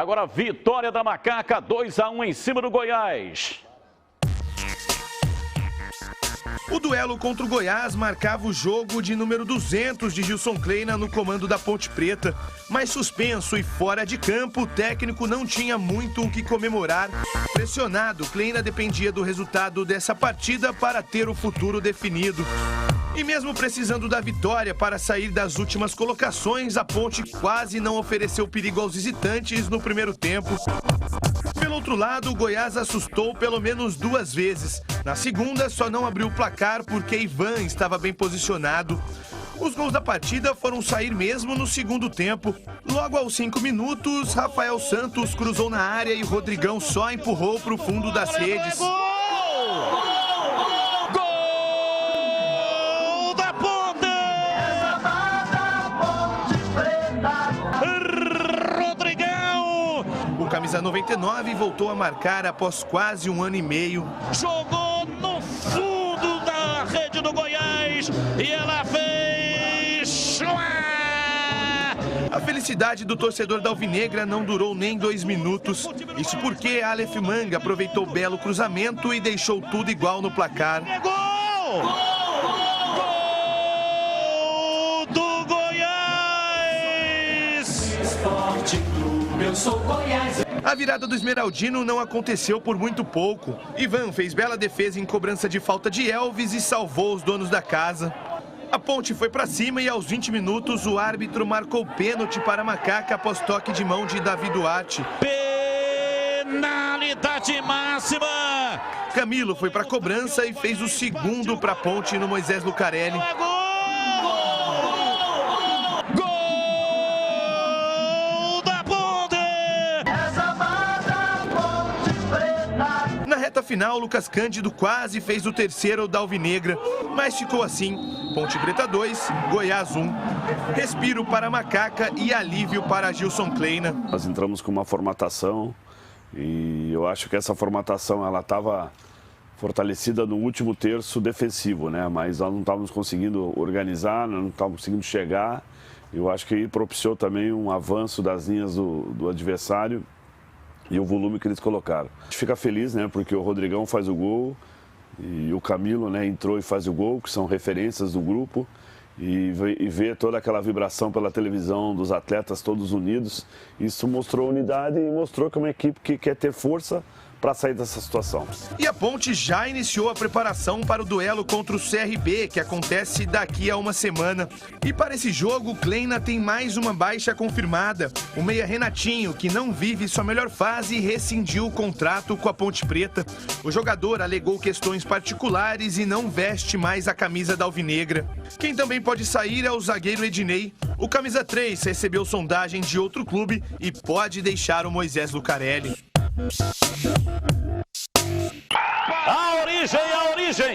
Agora vitória da Macaca, 2-1 em cima do Goiás. O duelo contra o Goiás marcava o jogo de número 200 de Gilson Kleina no comando da Ponte Preta. Mas suspenso e fora de campo, o técnico não tinha muito o que comemorar. Pressionado, Kleina dependia do resultado dessa partida para ter o futuro definido. E mesmo precisando da vitória para sair das últimas colocações, a Ponte quase não ofereceu perigo aos visitantes no primeiro tempo. Pelo outro lado, o Goiás assustou pelo menos 2 vezes. Na segunda, só não abriu o placar porque Ivan estava bem posicionado. Os gols da partida foram sair mesmo no segundo tempo. Logo aos 5 minutos, Rafael Santos cruzou na área e Rodrigão só empurrou para o fundo das redes. O camisa 99 voltou a marcar após quase 1 ano e meio. Jogou no fundo da rede do Goiás e ela fez... A felicidade do torcedor da Alvinegra não durou nem 2 minutos. Isso porque Aleph Manga aproveitou o belo cruzamento e deixou tudo igual no placar. Gol! Gol do Goiás! Esporte Clube, eu sou Goiás. A virada do Esmeraldino não aconteceu por muito pouco. Ivan fez bela defesa em cobrança de falta de Elvis e salvou os donos da casa. A Ponte foi para cima e aos 20 minutos o árbitro marcou pênalti para a Macaca após toque de mão de Davi Duarte. Penalidade máxima! Camilo foi para a cobrança e fez o segundo para a Ponte no Moisés Lucarelli. Na reta final, Lucas Cândido quase fez o terceiro da Alvinegra, mas ficou assim, Ponte Preta 2, Goiás 1. Respiro para a Macaca e alívio para Gilson Kleina. Nós entramos com uma formatação e eu acho que essa formatação ela estava fortalecida no último terço defensivo, né? Mas nós não estávamos conseguindo organizar, não estávamos conseguindo chegar. Eu acho que aí propiciou também um avanço das linhas do adversário e o volume que eles colocaram. A gente fica feliz, né, porque o Rodrigão faz o gol e o Camilo, né, entrou e faz o gol, que são referências do grupo, e ver toda aquela vibração pela televisão dos atletas todos unidos, isso mostrou unidade e mostrou que é uma equipe que quer ter força para sair dessa situação. E a Ponte já iniciou a preparação para o duelo contra o CRB, que acontece daqui a uma semana. E para esse jogo, o Kleina tem mais uma baixa confirmada. O meia Renatinho, que não vive sua melhor fase, rescindiu o contrato com a Ponte Preta. O jogador alegou questões particulares e não veste mais a camisa da Alvinegra. Quem também pode sair é o zagueiro Ednei. O camisa 3 recebeu sondagem de outro clube e pode deixar o Moisés Lucarelli. A origem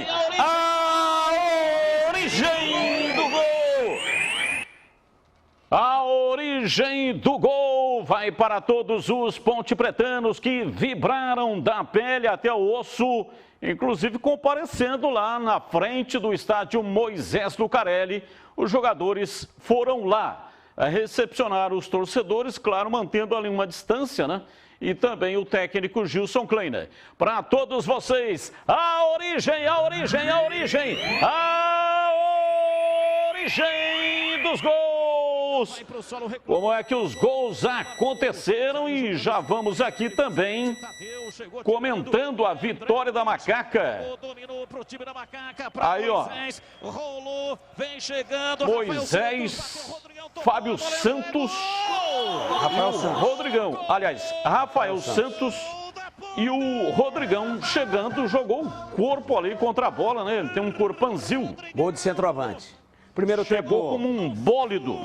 do gol! A origem do gol vai para todos os pontepretanos que vibraram da pele até o osso, inclusive comparecendo lá na frente do estádio Moisés Lucarelli. Os jogadores foram lá recepcionar os torcedores, claro, mantendo ali uma distância, né? E também o técnico Gilson Kleina. Para todos vocês, a origem dos gols. Como é que os gols aconteceram e já vamos aqui também comentando a vitória da Macaca. Aí, ó, Moisés, Fábio Santos e o Rodrigão. Aliás, Rafael Santos e o Rodrigão chegando, jogou o corpo ali contra a bola, né? Ele tem um corpanzil. Gol de centroavante. Primeiro Chegou tempo, como um bólido.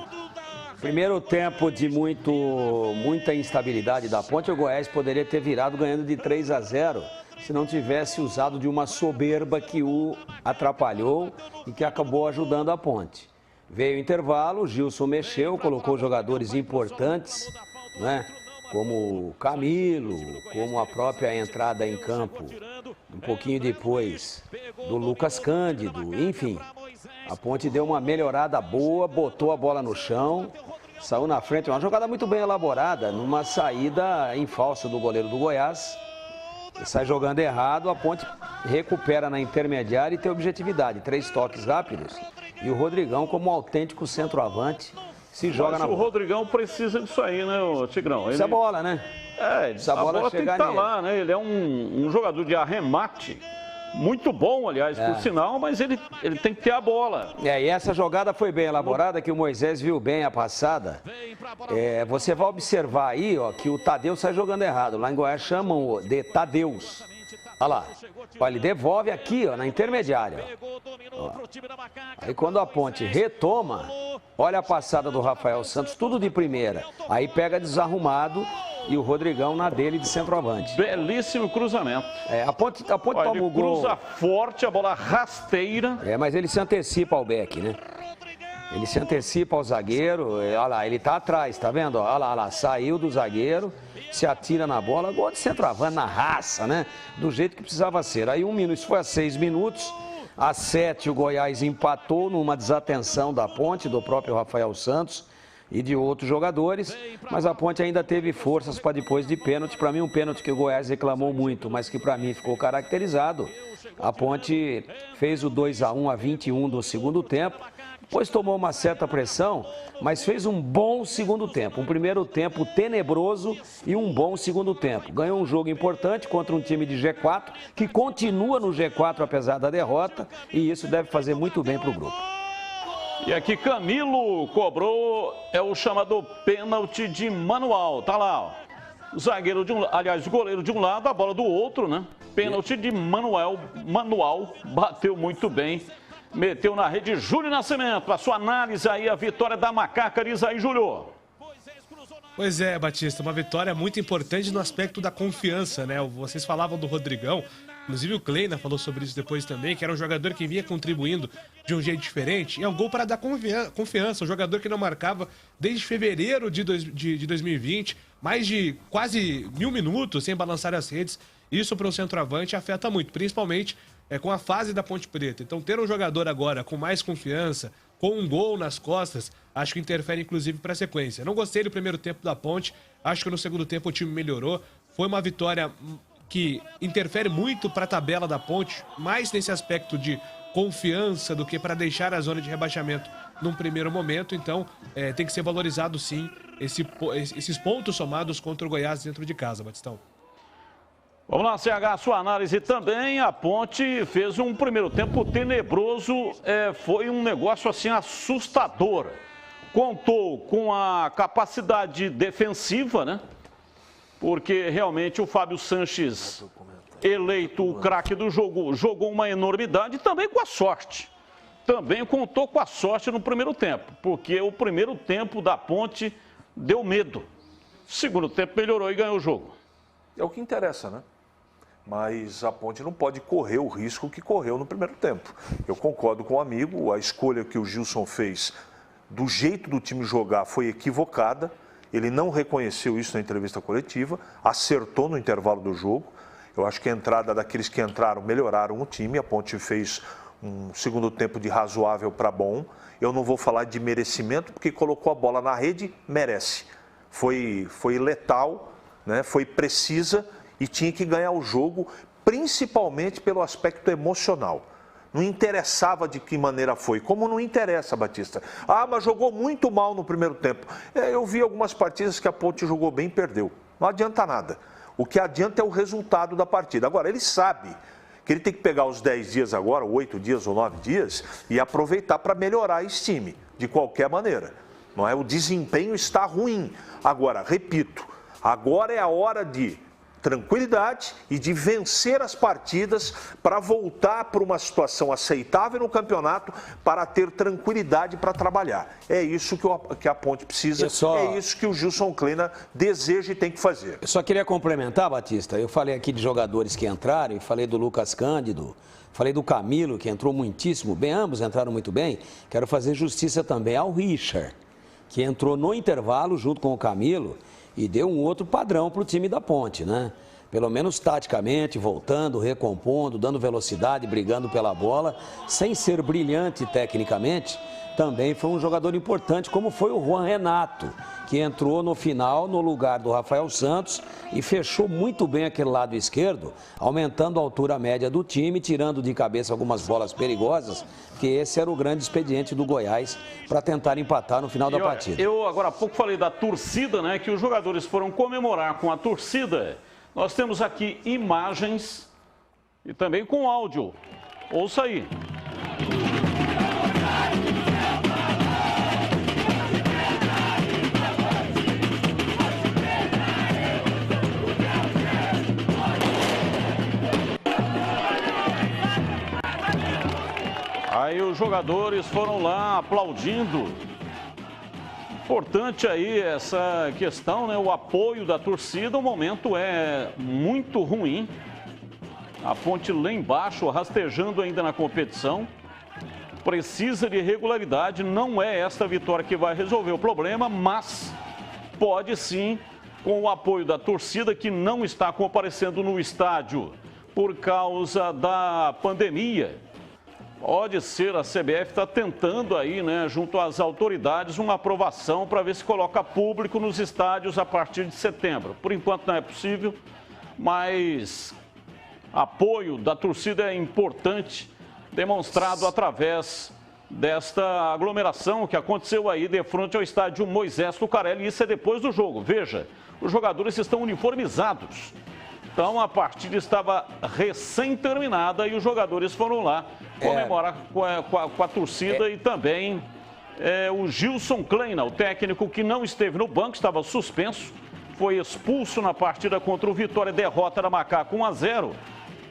primeiro tempo de muita instabilidade da Ponte. O Goiás poderia ter virado ganhando de 3-0 se não tivesse usado de uma soberba que o atrapalhou e que acabou ajudando a Ponte. Veio o intervalo, o Gilson mexeu, colocou jogadores importantes, né? Como o Camilo, como a própria entrada em campo, um pouquinho depois, do Lucas Cândido, enfim. A Ponte deu uma melhorada boa, botou a bola no chão Saiu na frente, uma jogada muito bem elaborada, numa saída em falso do goleiro do Goiás. Ele sai jogando errado, a Ponte recupera na intermediária e tem objetividade. 3 toques rápidos. E o Rodrigão, como um autêntico centroavante, se joga na bola. O Rodrigão precisa disso aí, né, Tigrão? Isso é bola, né? Essa bola tem que estar lá, né? Ele é um jogador de arremate. Muito bom, aliás, por sinal, mas ele tem que ter a bola. E essa jogada foi bem elaborada, que o Moisés viu bem a passada. Você vai observar aí, ó, que o Tadeu sai jogando errado. Lá em Goiás chamam de Tadeus. Olha lá. Ele devolve aqui, ó, na intermediária. Ó. Aí quando a Ponte retoma, olha a passada do Rafael Santos, tudo de primeira. Aí pega desarrumado. E o Rodrigão na dele de centroavante. Belíssimo cruzamento. A Ponte toma o gol. Cruza forte, a bola rasteira. Mas ele se antecipa ao Beck, né? Ele se antecipa ao zagueiro. Olha lá, ele tá atrás, tá vendo? Olha lá, saiu do zagueiro, se atira na bola. Gol de centroavante na raça, né? Do jeito que precisava ser. Aí isso foi a 6 minutos. A 7 o Goiás empatou numa desatenção da Ponte, do próprio Rafael Santos e de outros jogadores, mas a Ponte ainda teve forças para depois de pênalti. Para mim, um pênalti que o Goiás reclamou muito, mas que para mim ficou caracterizado. A Ponte fez o 2-1 a 21 do segundo tempo, depois tomou uma certa pressão, mas fez um bom segundo tempo. Um primeiro tempo tenebroso e um bom segundo tempo. Ganhou um jogo importante contra um time de G4, que continua no G4 apesar da derrota, e isso deve fazer muito bem para o grupo. E aqui Camilo cobrou, o chamado pênalti de manual, tá lá, ó. O zagueiro o goleiro de um lado, a bola do outro, né? Pênalti de manual, bateu muito bem, meteu na rede. Júlio Nascimento, a sua análise aí, a vitória da Macaca, diz aí, Júlio. Pois é, Batista, uma vitória muito importante no aspecto da confiança, né? Vocês falavam do Rodrigão, inclusive o Kleina falou sobre isso depois também, que era um jogador que vinha contribuindo de um jeito diferente, e é um gol para dar confiança, um jogador que não marcava desde fevereiro de 2020, mais de quase 1000 minutos sem balançar as redes. Isso para um centroavante afeta muito, principalmente com a fase da Ponte Preta. Então ter um jogador agora com mais confiança, com um gol nas costas, acho que interfere inclusive para a sequência. Não gostei do primeiro tempo da Ponte, acho que no segundo tempo o time melhorou, foi uma vitória que interfere muito para a tabela da Ponte, mais nesse aspecto de confiança do que para deixar a zona de rebaixamento num primeiro momento. Então tem que ser valorizado sim esses pontos somados contra o Goiás dentro de casa, Batistão. Vamos lá, CH, a sua análise também. A Ponte fez um primeiro tempo tenebroso, foi um negócio assim assustador. Contou com a capacidade defensiva, né? Porque realmente o Fábio Sanches, eleito o craque do jogo, jogou uma enormidade, também com a sorte. Também contou com a sorte no primeiro tempo, porque o primeiro tempo da Ponte deu medo. O segundo tempo melhorou e ganhou o jogo. É o que interessa, né? Mas a Ponte não pode correr o risco que correu no primeiro tempo. Eu concordo com o amigo, a escolha que o Gilson fez do jeito do time jogar foi equivocada. Ele não reconheceu isso na entrevista coletiva, acertou no intervalo do jogo. Eu acho que a entrada daqueles que entraram melhoraram o time. A Ponte fez um segundo tempo de razoável para bom. Eu não vou falar de merecimento, porque colocou a bola na rede, merece. Foi letal, né? Foi precisa e tinha que ganhar o jogo, principalmente pelo aspecto emocional. Não interessava de que maneira foi, como não interessa, Batista. Mas jogou muito mal no primeiro tempo. Eu vi algumas partidas que a Ponte jogou bem e perdeu. Não adianta nada. O que adianta é o resultado da partida. Agora, ele sabe que ele tem que pegar os 10 dias agora, 8 dias ou 9 dias, e aproveitar para melhorar esse time, de qualquer maneira. Não é? O desempenho está ruim. Agora, repito, agora é a hora de tranquilidade e de vencer as partidas para voltar para uma situação aceitável no campeonato, para ter tranquilidade para trabalhar. É isso que a Ponte precisa, é isso que o Gilson Kleina deseja e tem que fazer. Eu só queria complementar, Batista, eu falei aqui de jogadores que entraram, falei do Lucas Cândido, falei do Camilo, que entrou muitíssimo bem, ambos entraram muito bem. Quero fazer justiça também ao Richard, que entrou no intervalo junto com o Camilo e deu um outro padrão para o time da Ponte, né? pelo menos taticamente, voltando, recompondo, dando velocidade, brigando pela bola, sem ser brilhante tecnicamente, também foi um jogador importante, como foi o Juan Renato, que entrou no final no lugar do Rafael Santos e fechou muito bem aquele lado esquerdo, aumentando a altura média do time, tirando de cabeça algumas bolas perigosas, que esse era o grande expediente do Goiás para tentar empatar no final da partida. Eu agora há pouco falei da torcida, né, que os jogadores foram comemorar com a torcida. Nós temos aqui imagens e também com áudio. Ouça aí. Aí os jogadores foram lá aplaudindo. Importante aí essa questão, né? O apoio da torcida. O momento é muito ruim. A Ponte lá embaixo, rastejando ainda na competição. Precisa de regularidade. Não é esta vitória que vai resolver o problema, mas pode sim, com o apoio da torcida que não está comparecendo no estádio por causa da pandemia. Pode ser, a CBF está tentando aí, né, junto às autoridades, uma aprovação para ver se coloca público nos estádios a partir de setembro. Por enquanto não é possível, mas apoio da torcida é importante, demonstrado através desta aglomeração que aconteceu aí de frente ao estádio Moisés Lucarelli. E isso é depois do jogo. Veja, os jogadores estão uniformizados. Então a partida estava recém-terminada e os jogadores foram lá comemorar com a torcida e também o Gilson Kleina, o técnico que não esteve no banco, estava suspenso, foi expulso na partida contra o Vitória, derrota da Macaco 1-0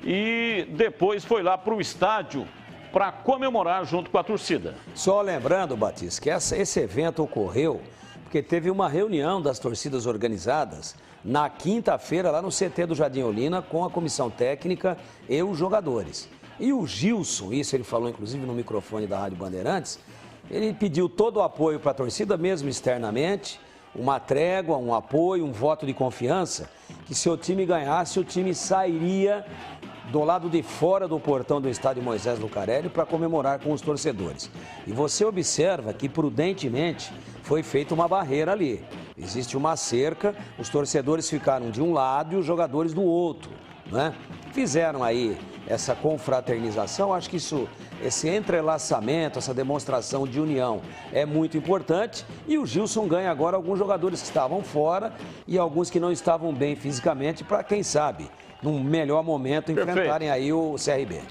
e depois foi lá para o estádio para comemorar junto com a torcida. Só lembrando, Batista, que esse evento ocorreu porque teve uma reunião das torcidas organizadas na quinta-feira lá no CT do Jardim Olina com a comissão técnica e os jogadores. E o Gilson, isso ele falou inclusive no microfone da Rádio Bandeirantes, ele pediu todo o apoio para a torcida, mesmo externamente, uma trégua, um apoio, um voto de confiança, que se o time ganhasse, o time sairia do lado de fora do portão do estádio Moisés Lucarelli para comemorar com os torcedores. E você observa que prudentemente foi feita uma barreira ali. Existe uma cerca, os torcedores ficaram de um lado e os jogadores do outro, né? Fizeram aí essa confraternização, acho que esse entrelaçamento, essa demonstração de união é muito importante e o Gilson ganha agora alguns jogadores que estavam fora e alguns que não estavam bem fisicamente para, quem sabe, num melhor momento, enfrentarem aí o CRB.